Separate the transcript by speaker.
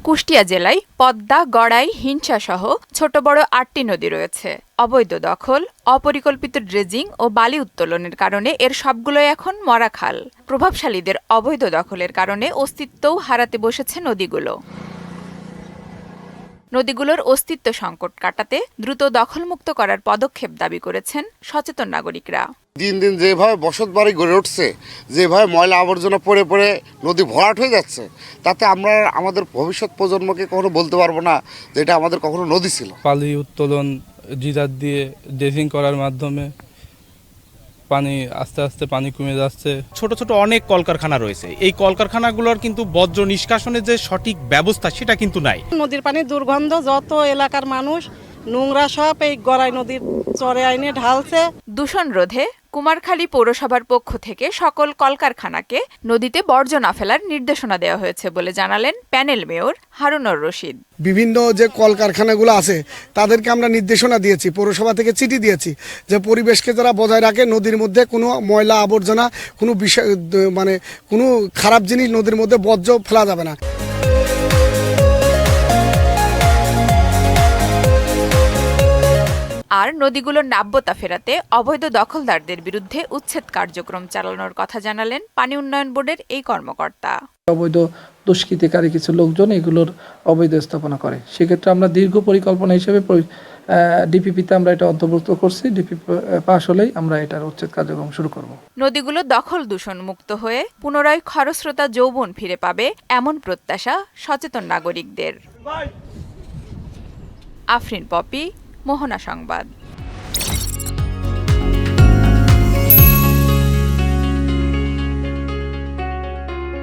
Speaker 1: কুষ্টিয়া জেলায় পদ্মা, গড়াই, হিংসা সহ ছোট বড় ৮টি নদী রয়েছে। অবৈধ দখল, অপরিকল্পিত ড্রেজিং ও বালি উত্তোলনের কারণে এর সবগুলোই এখন মরা খাল। প্রভাবশালীদের অবৈধ দখলের কারণে অস্তিত্বও হারাতে বসেছে নদীগুলো। নদীগুলোর অস্তিত্ব সংকট কাটাতে দ্রুত দখলমুক্ত করার পদক্ষেপ দাবি করেছেন সচেতন নাগরিকরা।
Speaker 2: দিন দিন যেভাবে বসত বাড়ি গড়ে উঠছে, যেভাবে ময়লা আবর্জনা পড়ে পড়ে নদী ভরাট হয়ে যাচ্ছে, তাতে আমরা আমাদের ভবিষ্যৎ প্রজন্মকে কখনো বলতে পারবো না যে এটা আমাদের কখনো নদী ছিল।
Speaker 3: বালি উত্তোলন জিরাত দিয়ে ড্রেজিং করার মাধ্যমে পানি আস্তে আস্তে পানি কমে যাচ্ছে।
Speaker 4: ছোট ছোট অনেক কলকারখানা রয়েছে, এই কলকারখানাগুলোর কিন্তু বর্জ্য নিষ্কাশনের যে সঠিক ব্যবস্থা সেটা কিন্তু নাই।
Speaker 5: নদীর পানি দুর্গন্ধ, যত এলাকার মানুষ নোংরা সব এই গড়াই নদীর চরে আইনে ঢালছে।
Speaker 1: দূষণ রোধে কুমারখালী পৌরসভার পক্ষ থেকে সকল কলকারখানাকে নদীতে বর্জ্য না ফেলার নির্দেশনা দেওয়া হয়েছে বলে জানালেন প্যানেল মেয়র হারুনুর রশিদ।
Speaker 6: বিভিন্ন যে কলকারখানাগুলো আছে তাদেরকে আমরা নির্দেশনা দিয়েছি, পৌরসভা থেকে চিঠি দিয়েছি যে পরিবেশকে যারা বজায় রাখে, নদীর মধ্যে কোনো ময়লা আবর্জনা, কোনো বিষয় মানে কোনো খারাপ জিনিস নদীর মধ্যে বর্জ্য ফেলা যাবে না।
Speaker 1: আর নদীগুলোর নাব্যতা ফেরাতে অবৈধ দখলদারদের বিরুদ্ধে উচ্ছেদ কার্যক্রম চালানোর কথা জানালেন পানি উন্নয়ন বোর্ডের এই কর্মকর্তা।
Speaker 7: অবৈধ দুষ্কৃতিকারী কিছু লোকজন এগুলোর অবৈধ স্থাপনা করে, সেক্ষেত্রে আমরা দীর্ঘ পরিকল্পনা হিসেবে ডিপিপিতে আমরা এটা অন্তর্ভুক্ত করছি। ডিপিপি পাশ হলেই আমরা এটার উচ্ছেদ কার্যক্রম শুরু করব।
Speaker 1: নদীগুলো দখল দূষণ মুক্ত হয়ে পুনরায় খরস্রোতা যৌবন ফিরে পাবে এমন প্রত্যাশা সচেতন নাগরিকদের। আফরিন পপি, মোহনা সংবাদ।